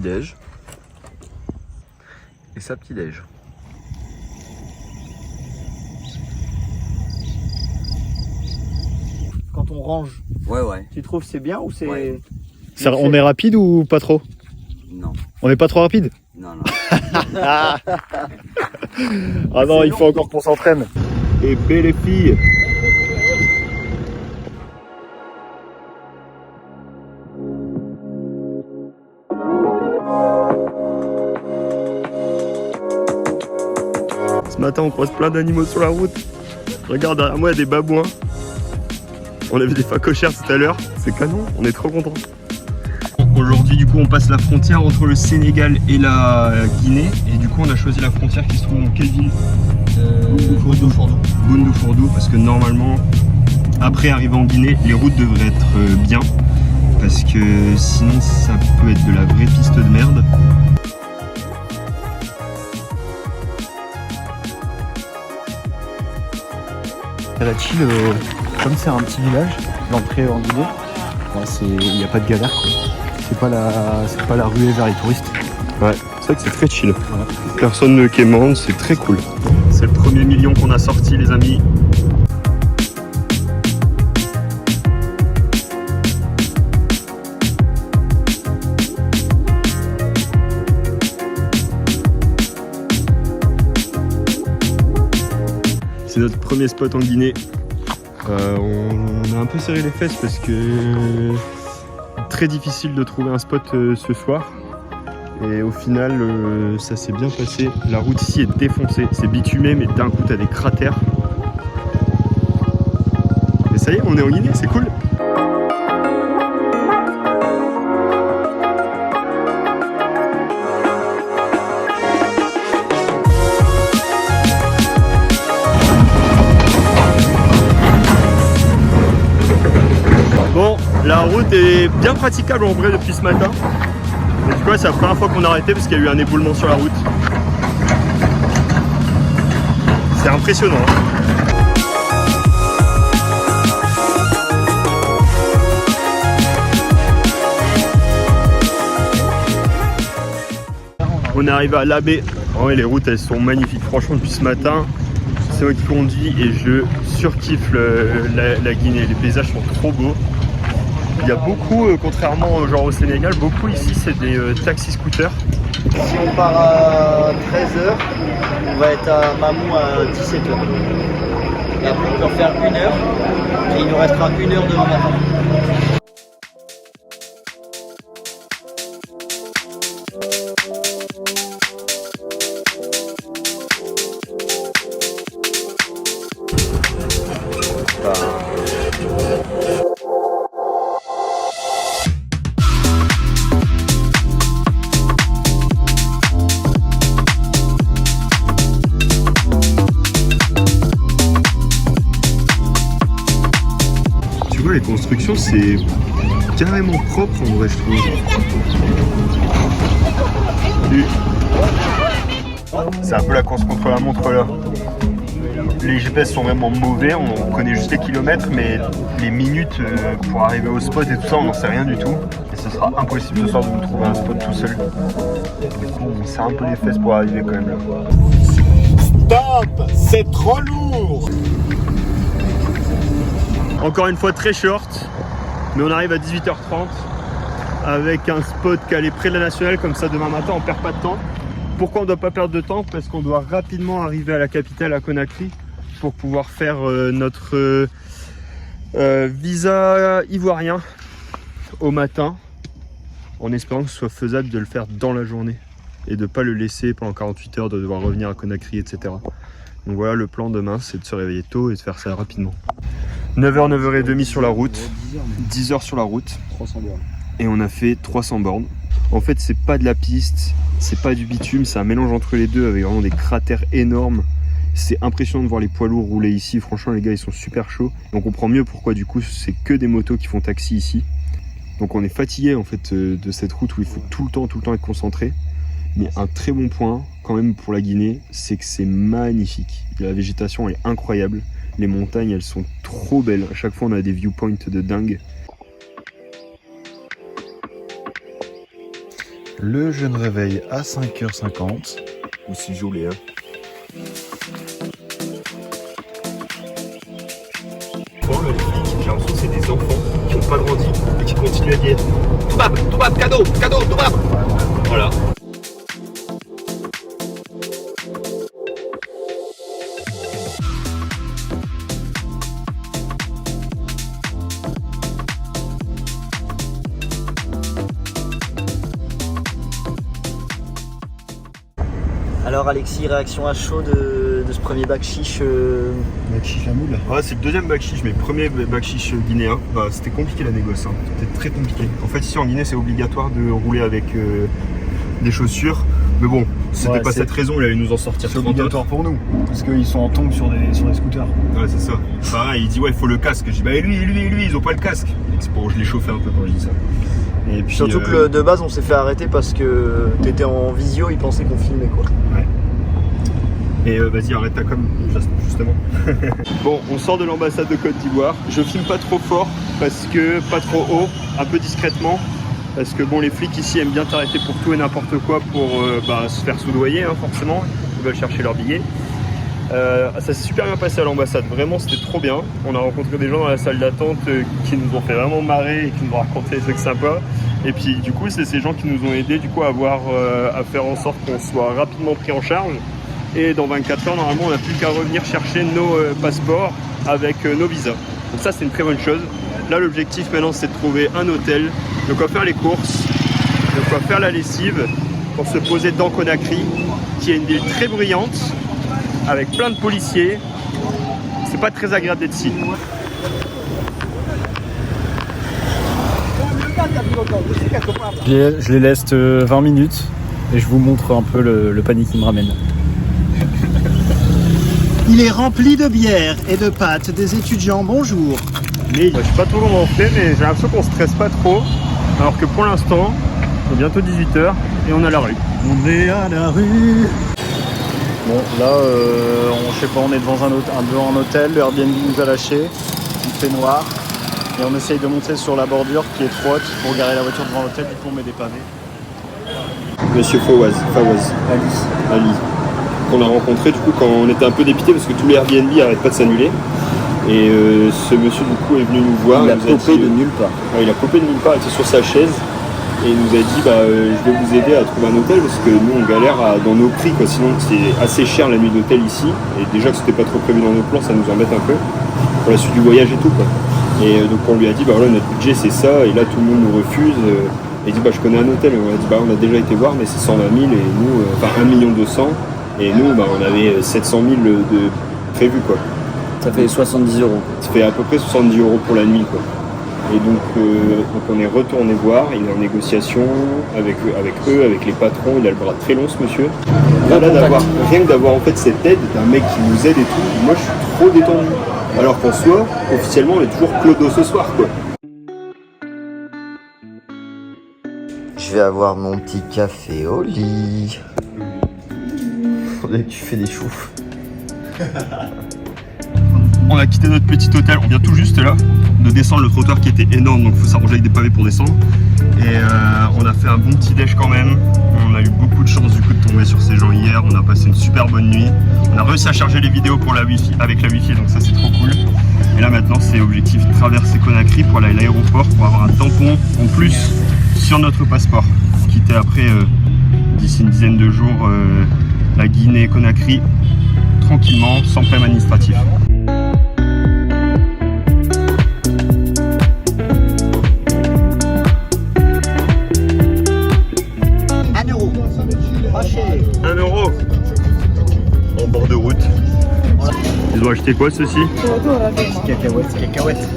déj. Et sa petit déj. Quand on range, Ouais. tu trouves c'est bien ou c'est... Ouais. On est rapide ou pas trop? Non. On n'est pas trop rapide? Non. Ah non, il faut encore qu'on s'entraîne. Et belle les filles. Ce matin, on croise plein d'animaux sur la route. Regarde derrière moi, il y a des babouins. On avait des phacochères tout à l'heure. C'est canon, on est trop contents. Aujourd'hui, du coup, on passe la frontière entre le Sénégal et la Guinée. Et du coup, on a choisi la frontière qui se trouve dans quelle ville? Boundou-Fourdou, parce que normalement, après arriver en Guinée, les routes devraient être bien. Parce que sinon, ça peut être de la vraie piste de merde. La chill, comme c'est un petit village, l'entrée en Guinée, il n'y a pas de galère quoi. C'est pas la ruée vers les touristes. Ouais, c'est vrai que c'est très chill. Voilà. Personne ne quémande, c'est très cool. C'est le premier million qu'on a sorti, les amis. C'est notre premier spot en Guinée. On a un peu serré les fesses parce que très difficile de trouver un spot ce soir. Et au final, ça s'est bien passé. La route ici est défoncée, c'est bitumé, mais d'un coup, t'as des cratères. Et ça y est, on est en Guinée, c'est cool. Bon, la route est bien praticable en vrai depuis ce matin. Mais du coup, c'est la première fois qu'on a arrêté parce qu'il y a eu un éboulement sur la route. C'est impressionnant. On est arrivé à Labé. En vrai, les routes elles sont magnifiques. Franchement, depuis ce matin, c'est moi qui conduis et je surkiffe la Guinée. Les paysages sont trop beaux. Il y a beaucoup, contrairement genre au Sénégal, beaucoup ici c'est des taxis-scooters. Si on part à 13h, on va être à Mamou à 17h. Et après on peut refaire 1 heure et il nous restera 1 heure demain matin. Tu vois, les constructions, c'est carrément propre en vrai, je trouve. C'est un peu la course contre la montre là. Les GPS sont vraiment mauvais, on connaît juste les kilomètres, mais les minutes pour arriver au spot et tout ça, on n'en sait rien du tout. Et ce sera impossible ce soir de nous trouver un spot tout seul. Du coup, on serre un peu les fesses pour arriver quand même là. Stop, c'est trop lourd. Encore une fois très short, mais on arrive à 18h30 avec un spot calé près de la nationale, comme ça demain matin on perd pas de temps. Pourquoi on ne doit pas perdre de temps? Parce qu'on doit rapidement arriver à la capitale, à Conakry, pour pouvoir faire notre visa ivoirien au matin, en espérant que ce soit faisable de le faire dans la journée et de ne pas le laisser pendant 48 heures, de devoir revenir à Conakry, etc. Donc voilà, le plan demain, c'est de se réveiller tôt et de faire ça rapidement. 9h, 9h30 sur la route, 10h sur la route, 300 bornes. et on a fait 300 bornes. En fait, c'est pas de la piste, c'est pas du bitume, c'est un mélange entre les deux avec vraiment des cratères énormes. C'est impressionnant de voir les poids lourds rouler ici. Franchement, les gars, ils sont super chauds. Donc, on comprend mieux pourquoi, du coup, c'est que des motos qui font taxi ici. Donc, on est fatigué en fait de cette route où il faut tout le temps être concentré. Mais un très bon point, quand même, pour la Guinée, c'est que c'est magnifique. La végétation est incroyable. Les montagnes, elles sont trop belles. À chaque fois, on a des viewpoints de dingue. Le jeune réveil à 5h50. Aussi joli, hein. Les flics, j'ai l'impression que c'est des enfants qui n'ont pas grandi et qui continuent à dire Toubab, cadeau, Toubab. Voilà. Alors Alexis, réaction à chaud de ce premier bac chiche Bac chiche à moule. Ouais, c'est le deuxième bac chiche, mais le premier bac chiche guinéen, bah, c'était compliqué la négoce, hein. C'était très compliqué. En fait, ici en Guinée, c'est obligatoire de rouler avec des chaussures. Mais bon, c'était pas cette raison, il allait nous en sortir 30 obligatoire pour nous, parce qu'ils sont en tongs sur des scooters. Ouais, c'est ça. Pareil, il dit ouais, il faut le casque. Je dis bah lui, ils ont pas le casque. C'est pour je les chauffer un peu quand je dis ça. Et puis, surtout que de base, on s'est fait arrêter parce que t'étais en visio, ils pensaient qu'on filmait quoi. Ouais. Et vas-y, arrête ta com, justement. Bon, on sort de l'ambassade de Côte d'Ivoire. Je filme pas trop fort, parce que pas trop haut, un peu discrètement. Parce que bon, les flics ici aiment bien t'arrêter pour tout et n'importe quoi pour se faire soudoyer, hein, forcément. Ils veulent chercher leur billet. Ça s'est super bien passé à l'ambassade, vraiment c'était trop bien. On a rencontré des gens dans la salle d'attente qui nous ont fait vraiment marrer et qui nous ont raconté des trucs sympas. Et puis du coup, c'est ces gens qui nous ont aidés du coup à faire en sorte qu'on soit rapidement pris en charge. Et dans 24 heures, normalement, on n'a plus qu'à revenir chercher nos passeports avec nos visas. Donc ça, c'est une très bonne chose. Là, l'objectif maintenant, c'est de trouver un hôtel, de quoi faire les courses, de quoi faire la lessive, pour se poser dans Conakry, qui est une ville très bruyante, avec plein de policiers. C'est pas très agréable d'être ici. Je les laisse 20 minutes et je vous montre un peu le panier qui me ramène. Il est rempli de bière et de pâtes des étudiants. Bonjour. Mais je sais pas trop comment on fait, mais j'ai l'impression qu'on stresse pas trop. Alors que pour l'instant, c'est bientôt 18h et on est à la rue. On est à la rue. Bon, là, je sais pas, on est devant un hôtel, le Airbnb nous a lâché, il fait noir, et on essaye de monter sur la bordure qui est étroite pour garer la voiture devant l'hôtel, du coup on met des pavés. Monsieur Fawaz, Ali, qu'on a rencontré du coup quand on était un peu dépité parce que tous les Airbnb n'arrêtent pas de s'annuler. Et ce monsieur du coup est venu nous voir. Il a popé de nulle part. Ouais, il a popé de nulle part, il était sur sa chaise. Et il nous a dit je vais vous aider à trouver un hôtel parce que nous on galère dans nos prix quoi. Sinon c'est assez cher la nuit d'hôtel ici et déjà que c'était pas trop prévu dans nos plans ça nous embête un peu pour la suite du voyage et tout quoi. Et donc on lui a dit voilà notre budget c'est ça et là tout le monde nous refuse et il dit je connais un hôtel et on a dit on a déjà été voir mais c'est 120 000 et nous 1 200 000 et nous on avait 700 000 de prévu quoi. Ça fait 70 €. Ça fait à peu près 70 € pour la nuit quoi. Et donc on est retourné voir, il est en négociation avec eux, avec les patrons, il a le bras très long ce monsieur. Là rien que d'avoir en fait cette aide d'un mec qui nous aide et tout, moi je suis trop détendu. Alors qu'en soi, officiellement on est toujours clodo ce soir quoi. Je vais avoir mon petit café au lit. Tu fais des choux. On a quitté notre petit hôtel, on vient tout juste là de descendre le trottoir qui était énorme donc il faut s'arranger avec des pavés pour descendre et on a fait un bon petit déj quand même. On a eu beaucoup de chance du coup de tomber sur ces gens hier, on a passé une super bonne nuit, on a réussi à charger les vidéos pour la wifi avec la wifi donc ça c'est trop cool. Et là maintenant c'est objectif de traverser Conakry pour aller à l'aéroport pour avoir un tampon en plus sur notre passeport, quitter après d'ici une dizaine de jours la Guinée Conakry tranquillement sans problème administratif. En bord de route. Ils ont acheté quoi ceci? Cacahuètes.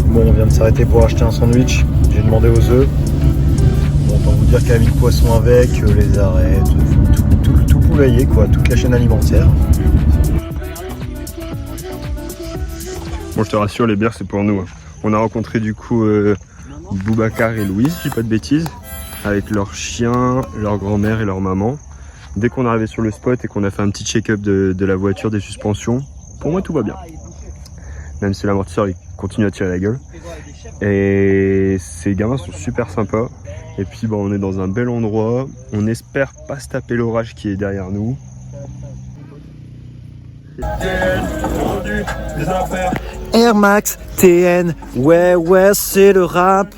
Bon, on vient de s'arrêter pour acheter un sandwich. J'ai demandé aux œufs. Bon, autant vous dire qu'il y a mis le poisson avec, les arêtes, tout poulailler quoi, toute la chaîne alimentaire. Bon, je te rassure, les bières c'est pour nous. On a rencontré du coup Boubacar et Louise, si je dis pas de bêtises, avec leurs chiens, leur grand-mère et leur maman. Dès qu'on est arrivé sur le spot et qu'on a fait un petit check-up de la voiture, des suspensions, pour moi tout va bien. Même si l'amortisseur est continue à tirer la gueule. Et ces gamins sont super sympas. Et puis bah, on est dans un bel endroit. On espère pas se taper l'orage qui est derrière nous. Air Max TN, ouais, c'est le rap.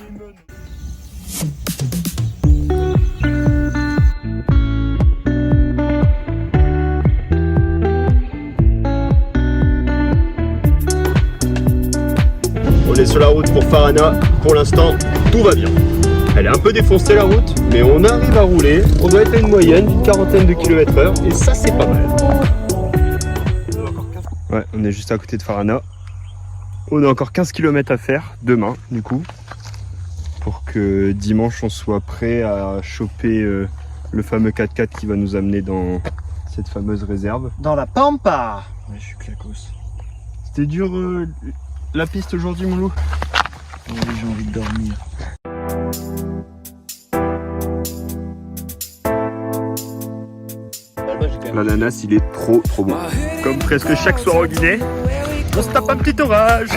On est sur la route pour Farana. Pour l'instant, tout va bien. Elle est un peu défoncée la route, mais on arrive à rouler. On doit être à une moyenne d'une 40aine de km/h et ça, c'est pas mal. Ouais, on est juste à côté de Farana. On a encore 15 km à faire demain, du coup, pour que dimanche on soit prêt à choper le fameux 4x4 qui va nous amener dans cette fameuse réserve. Dans la Pampa. Ouais, je suis clacos. C'était dur la piste aujourd'hui, mon loup? Oui, j'ai envie de dormir. L'ananas, il est trop bon. Comme presque chaque soir au Guinée, on se tape un petit orage.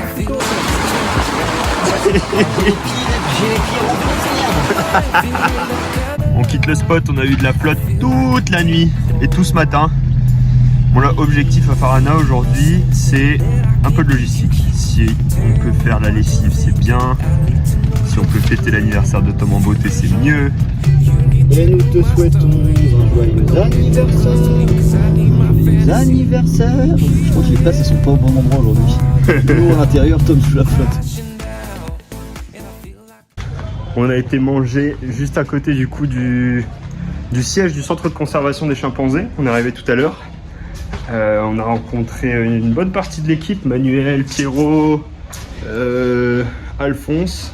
On quitte le spot, on a eu de la flotte toute la nuit et tout ce matin. Bon là, objectif à Farana aujourd'hui, c'est un peu de logistique. Si on peut faire la lessive, c'est bien. Si on peut fêter l'anniversaire de Tom en beauté, c'est mieux. Et nous te souhaitons un joyeux anniversaire. Je crois que les places elles sont pas au bon endroit aujourd'hui. Nous à l'intérieur, Tom sous la flotte. On a été manger juste à côté du coup du siège du centre de conservation des chimpanzés. On est arrivé tout à l'heure. On a rencontré une bonne partie de l'équipe, Manuel, Pierrot, Alphonse.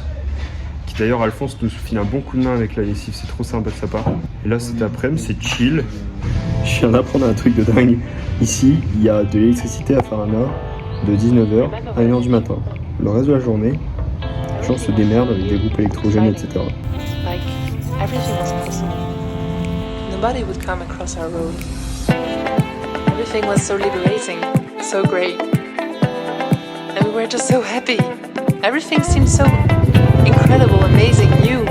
Qui d'ailleurs, Alphonse nous file un bon coup de main avec la lessive, c'est trop sympa de sa part. Et là, cet après-midi, c'est chill. Je viens d'apprendre un truc de dingue. Ici, il y a de l'électricité à Farana de 19h à 1h du matin. Le reste de la journée, les gens se démerdent avec des groupes électrogènes, etc. Like, everything was possible. Nobody would come across our road. Everything was so liberating, so great. And we were just so happy. Everything seemed so incredible, amazing, new. De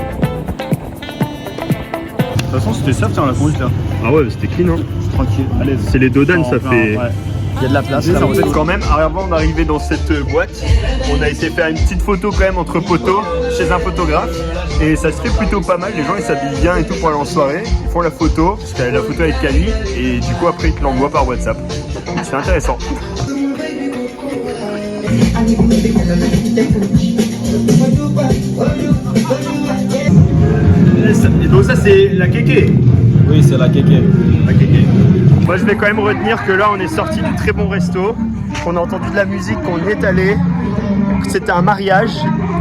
toute façon, c'était soft hein, la conduite là. Ah ouais, c'était clean, hein. Tranquille. Allez, C'est les dodanes, ça fait... Ouais. Il y a de la place. Ça, Là, en fait, quand même, avant d'arriver dans cette boîte, on a été faire une petite photo quand même entre poteaux chez un photographe. Et ça se fait plutôt pas mal, les gens ils s'habillent bien et tout pour aller en soirée. Ils font la photo, parce qu'il y a la photo avec Camille, et du coup après ils te l'envoient par WhatsApp. C'est intéressant. Et donc ça c'est la kéké. Oui, c'est la kéké. La kéké. Moi je vais quand même retenir que là on est sorti du très bon resto, qu'on a entendu de la musique, qu'on y est allé, que c'était un mariage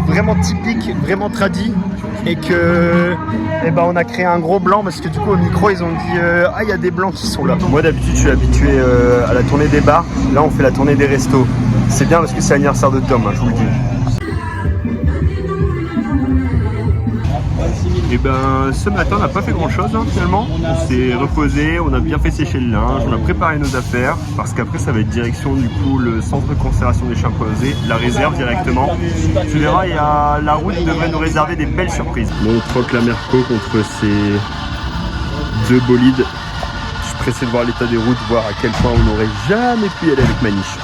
vraiment typique, vraiment tradi, et que on a créé un gros blanc parce que du coup au micro ils ont dit ah il y a des blancs qui sont là. Moi d'habitude je suis habitué à la tournée des bars, là on fait la tournée des restos. C'est bien parce que c'est l'anniversaire de Tom, hein, je vous le dis. Et ben ce matin on n'a pas fait grand chose hein, finalement, on s'est reposé, on a bien fait sécher le linge, on a préparé nos affaires parce qu'après ça va être direction du coup le centre de conservation des chimpanzés, la réserve directement. Tu verras, il y a la route devrait nous réserver des belles surprises. Bon, on troque la Merco contre ces deux bolides. Je suis pressé de voir l'état des routes, voir à quel point on n'aurait jamais pu y aller avec Maniche.